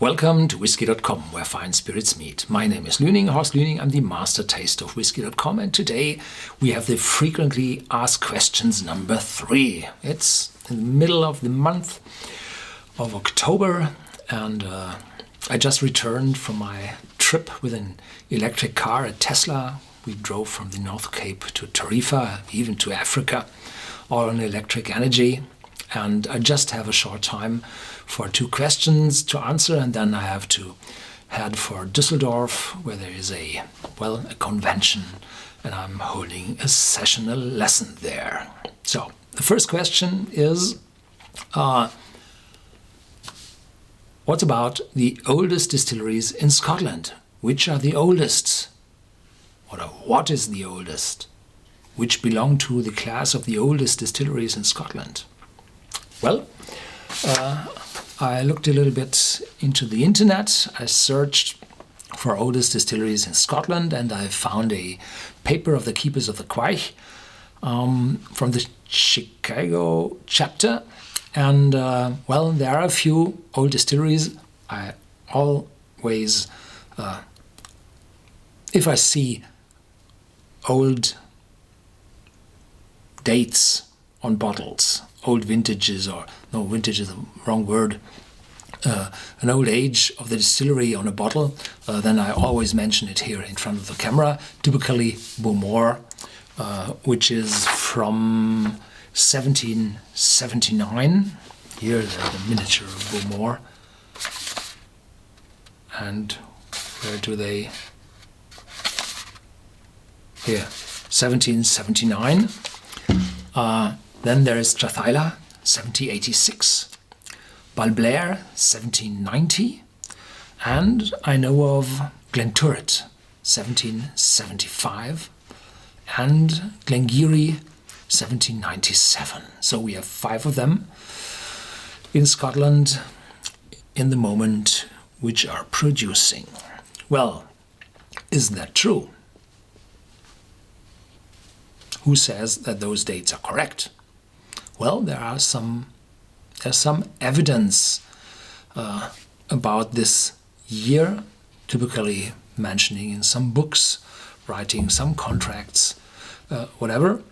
Welcome to Whisky.com, where fine spirits meet. My name is Luening, Horst Luening. I'm the master taster of Whisky.com, and today we have the frequently asked questions number 3. It's in the middle of the month of October, and I just returned from my trip with an electric car, a Tesla. We drove from the North Cape to Tarifa, even to Africa, all on electric energy. And I just have a short time for 2 questions to answer, and then I have to head for Düsseldorf, where there is a convention, and I'm holding a session, a lesson there. So the first question is, what about the oldest distilleries in Scotland? Which are the oldest? What is the oldest? Which belong to the class of the oldest distilleries in Scotland? Well, I looked a little bit into the internet. I searched for oldest distilleries in Scotland, and I found a paper of the Keepers of the Quaich from the Chicago chapter. And there are a few old distilleries. I always, if I see old dates on bottles, old vintages, or no, vintage is the wrong word, an old age of the distillery on a bottle, then I always mention it here in front of the camera, typically Bowmore, which is from 1779. Here's the miniature of Bowmore. And where do they? Here, 1779. Then there is Strathyla, 1786, Balblair, 1790, and I know of Glenturret, 1775, and Glengarry, 1797. So we have 5 of them in Scotland in the moment which are producing. Well, is that true? Who says that those dates are correct? Well, there's some evidence about this year, typically mentioning in some books, writing some contracts, whatever.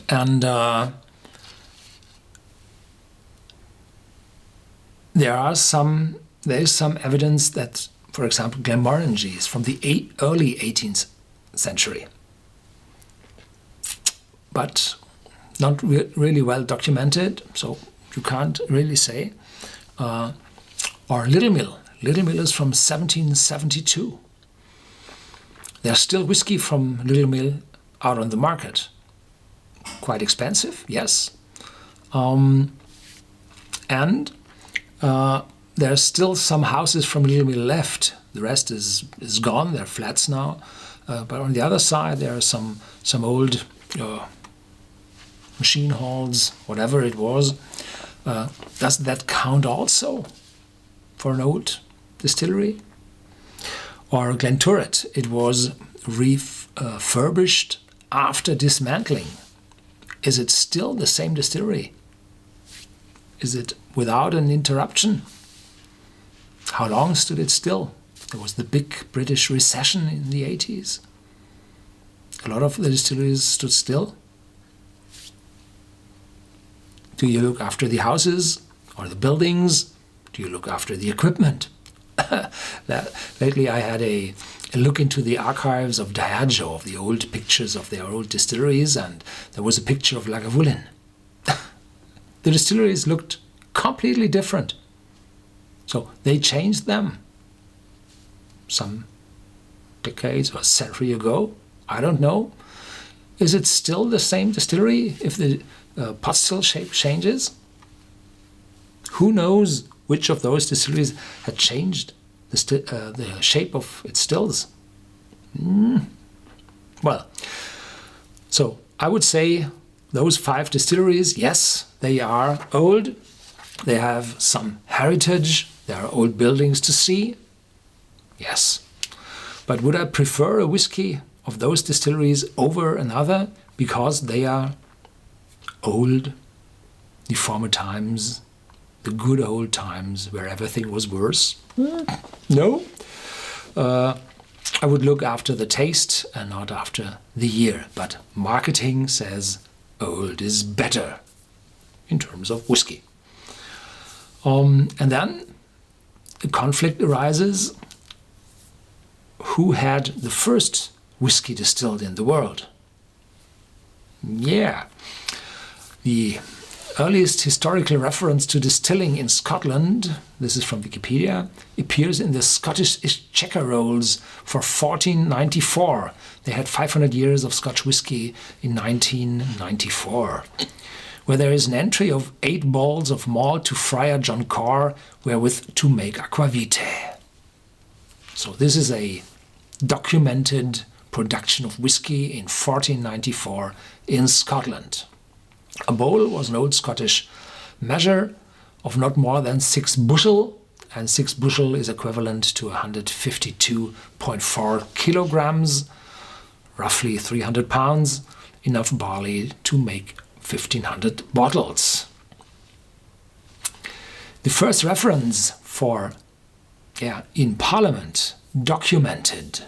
And there is some evidence that, for example, Glenmorangie is from the early 18th century, but not really well documented, so you can't really say. Or Little Mill. Little Mill is from 1772. There's still whiskey from Little Mill out on the market. Quite expensive, yes. And there's still some houses from Little Mill left. The rest is gone, they're flats now. But on the other side, there are some old machine halls, whatever it was. Does that count also for an old distillery? Or Glenturret, it was refurbished after dismantling. Is it still the same distillery? Is it without an interruption? How long stood it still? There was the big British recession in the 80s. A lot of the distilleries stood still. Do you look after the houses or the buildings? Do you look after the equipment? Lately I had a look into the archives of Diageo, of the old pictures of their old distilleries, and there was a picture of Lagavulin. The distilleries looked completely different. So they changed them some decades or a century ago. I don't know. Is it still the same distillery if the pot still shape changes? Who knows which of those distilleries had changed the shape of its stills? Well, so I would say those 5 distilleries, yes, they are old. They have some heritage. There are old buildings to see. Yes. But would I prefer a whiskey of those distilleries over another because they are old, the former times, the good old times where everything was worse? No. I would look after the taste and not after the year. But marketing says old is better in terms of whiskey. And then a conflict arises. Who had the first whiskey distilled in the world? Yeah. The earliest historical reference to distilling in Scotland, this is from Wikipedia, appears in the Scottish Exchequer Rolls for 1494. They had 500 years of Scotch whisky in 1994, where there is an entry of 8 balls of malt to Friar John Carr, wherewith to make aquavitae. So this is a documented production of whiskey in 1494 in Scotland. A bowl was an old Scottish measure of not more than 6 bushel, and 6 bushel is equivalent to 152.4 kilograms, roughly 300 pounds, enough barley to make 1,500 bottles. The first reference for in Parliament, documented,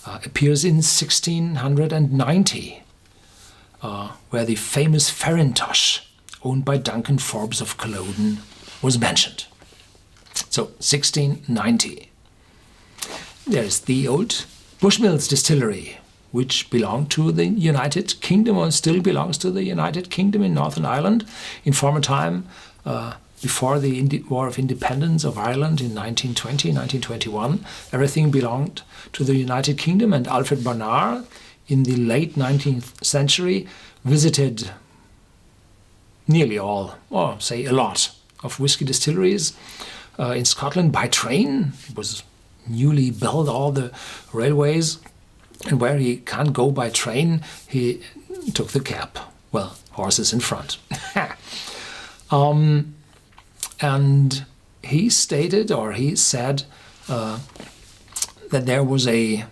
appears in 1690. Where the famous Farintosh, owned by Duncan Forbes of Culloden, was mentioned. So, 1690. There's the old Bushmills distillery, which belonged to the United Kingdom, or still belongs to the United Kingdom in Northern Ireland. In former time, before the War of Independence of Ireland in 1920, 1921, everything belonged to the United Kingdom, and Alfred Barnard, in the late 19th century, visited nearly all, or say a lot, of whiskey distilleries in Scotland by train. It was newly built, all the railways, and where he can't go by train, he took the cab. Well, horses in front. And he stated, or he said, that there was an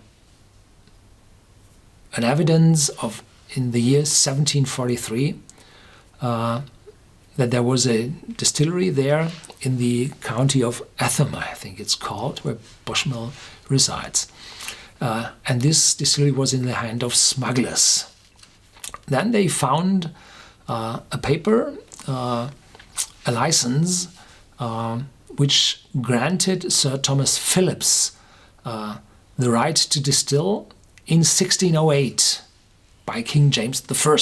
evidence of, in the year 1743, that there was a distillery there in the county of Etham, I think it's called, where Bushmill resides. And this distillery was in the hand of smugglers. Then they found a paper, a license, which granted Sir Thomas Phillips the right to distill in 1608 by King James I.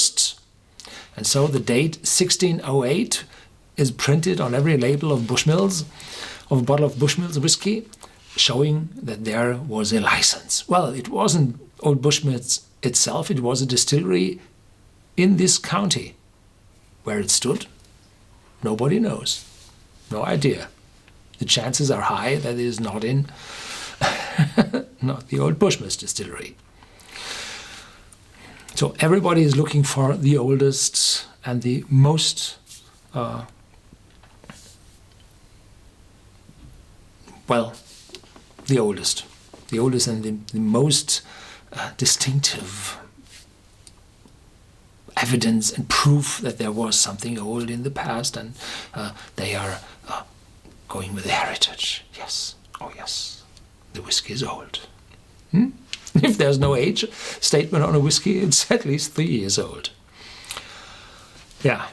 And so the date 1608 is printed on every label of Bushmills, of a bottle of Bushmills whiskey, showing that there was a license. Well, it wasn't Old Bushmills itself, it was a distillery in this county. Where it stood, nobody knows. No idea. The chances are high that it is not in not the Old Bushmills distillery. So everybody is looking for the oldest and the most the oldest and the most distinctive evidence and proof that there was something old in the past, and they are going with the heritage. Yes, oh yes, the whiskey is old. If there's no age statement on a whiskey, it's at least 3 years old. Yeah.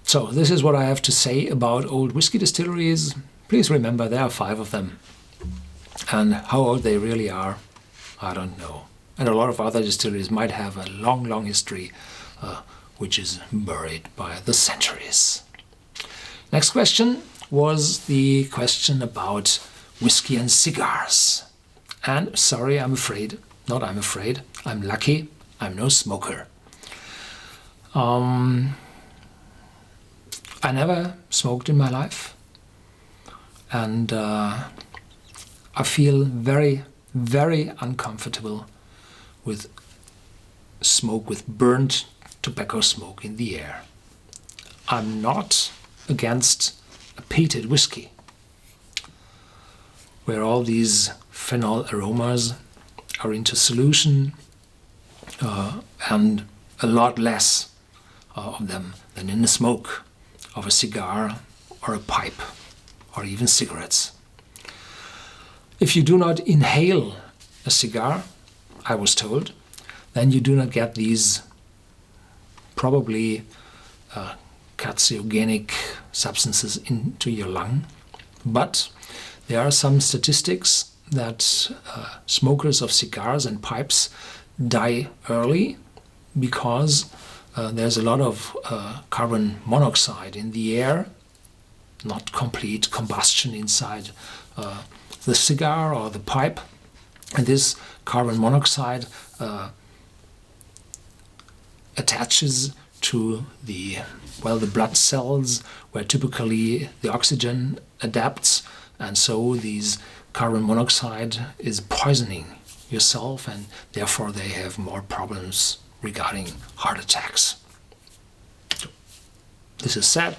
So this is what I have to say about old whiskey distilleries. Please remember there are 5 of them. And how old they really are, I don't know. And a lot of other distilleries might have a long, long history, which is buried by the centuries. Next question was the question about whiskey and cigars. And sorry, I'm lucky, I'm no smoker. I never smoked in my life. And I feel very, very uncomfortable with smoke, with burnt tobacco smoke in the air. I'm not against a peated whiskey, where all these phenol aromas are into solution and a lot less of them than in the smoke. of a cigar or a pipe or even cigarettes. If you do not inhale a cigar, I was told, then you do not get these probably carcinogenic substances into your lung. But there are some statistics that smokers of cigars and pipes die early because there's a lot of carbon monoxide in the air, not complete combustion inside the cigar or the pipe. And this carbon monoxide attaches to the blood cells where typically the oxygen adapts, and so these carbon monoxide is poisoning yourself, and therefore they have more problems regarding heart attacks. This is sad.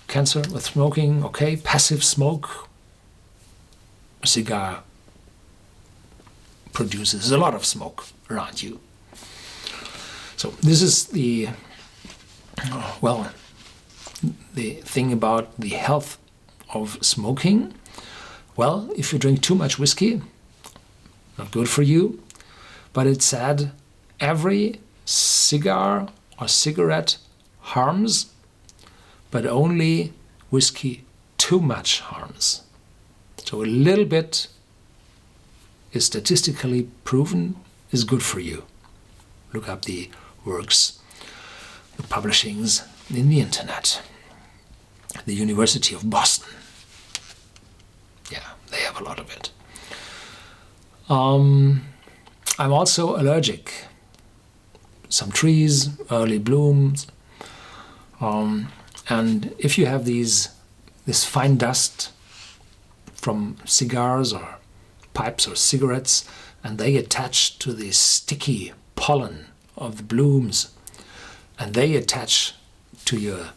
Cancer with smoking, okay, passive smoke. A cigar produces a lot of smoke around you. So this is the thing about the health of smoking. Well, if you drink too much whiskey, not good for you. But it's said every cigar or cigarette harms, but only whiskey too much harms. So a little bit is statistically proven is good for you. Look up the works, the publishings in the internet. The University of Boston. Yeah, they have a lot of it. I'm also allergic. Some trees, early blooms. And if you have this fine dust from cigars or pipes or cigarettes, and they attach to the sticky pollen of the blooms, and they attach to your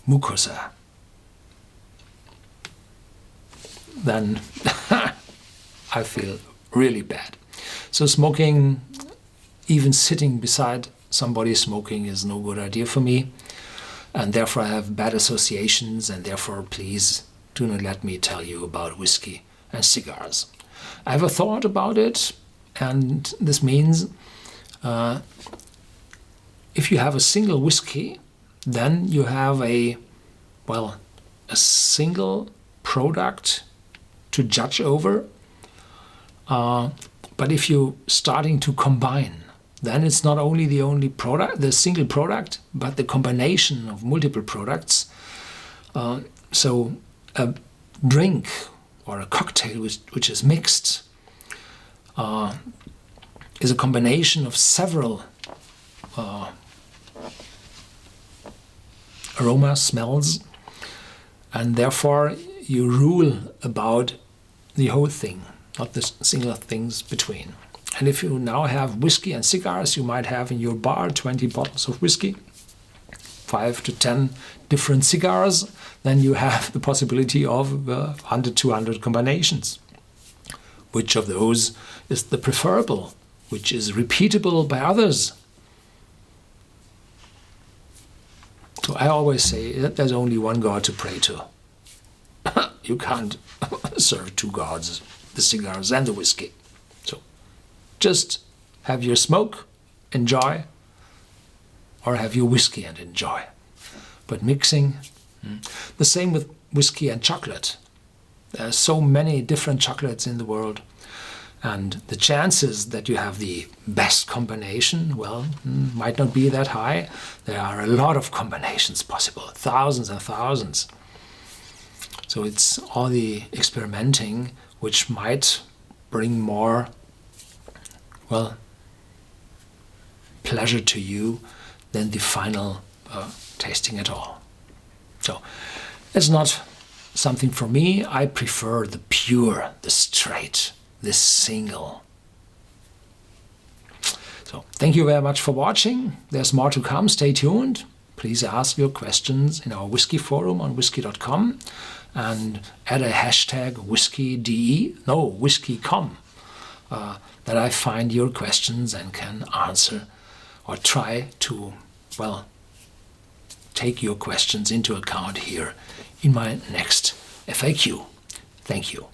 mucosa, then I feel really bad. So smoking, even sitting beside somebody smoking, is no good idea for me, and therefore I have bad associations, and therefore please do not let me tell you about whiskey and cigars. I have a thought about it, and this means if you have a single whiskey, then you have a single product to judge over. But if you're starting to combine, then it's not only the single product, but the combination of multiple products. So a drink or a cocktail which is mixed is a combination of several aroma, smells, and therefore you rule about the whole thing, not the single things between. And if you now have whiskey and cigars, you might have in your bar 20 bottles of whiskey, 5 to 10 different cigars, then you have the possibility of 100, 200 combinations. Which of those is the preferable? Which is repeatable by others? So I always say that there's only one God to pray to. You can't serve two gods, the cigars and the whiskey. So just have your smoke, enjoy, or have your whiskey and enjoy. But mixing, the same with whiskey and chocolate. There are so many different chocolates in the world, and the chances that you have the best combination, might not be that high. There are a lot of combinations possible, thousands and thousands. So it's all the experimenting which might bring more, pleasure to you than the final tasting at all. So it's not something for me. I prefer the pure, the straight, the single. So thank you very much for watching. There's more to come. Stay tuned. Please ask your questions in our Whisky forum on Whisky.com and add a hashtag Whisky.com that I find your questions and can answer or try to, well, take your questions into account here in my next FAQ. Thank you.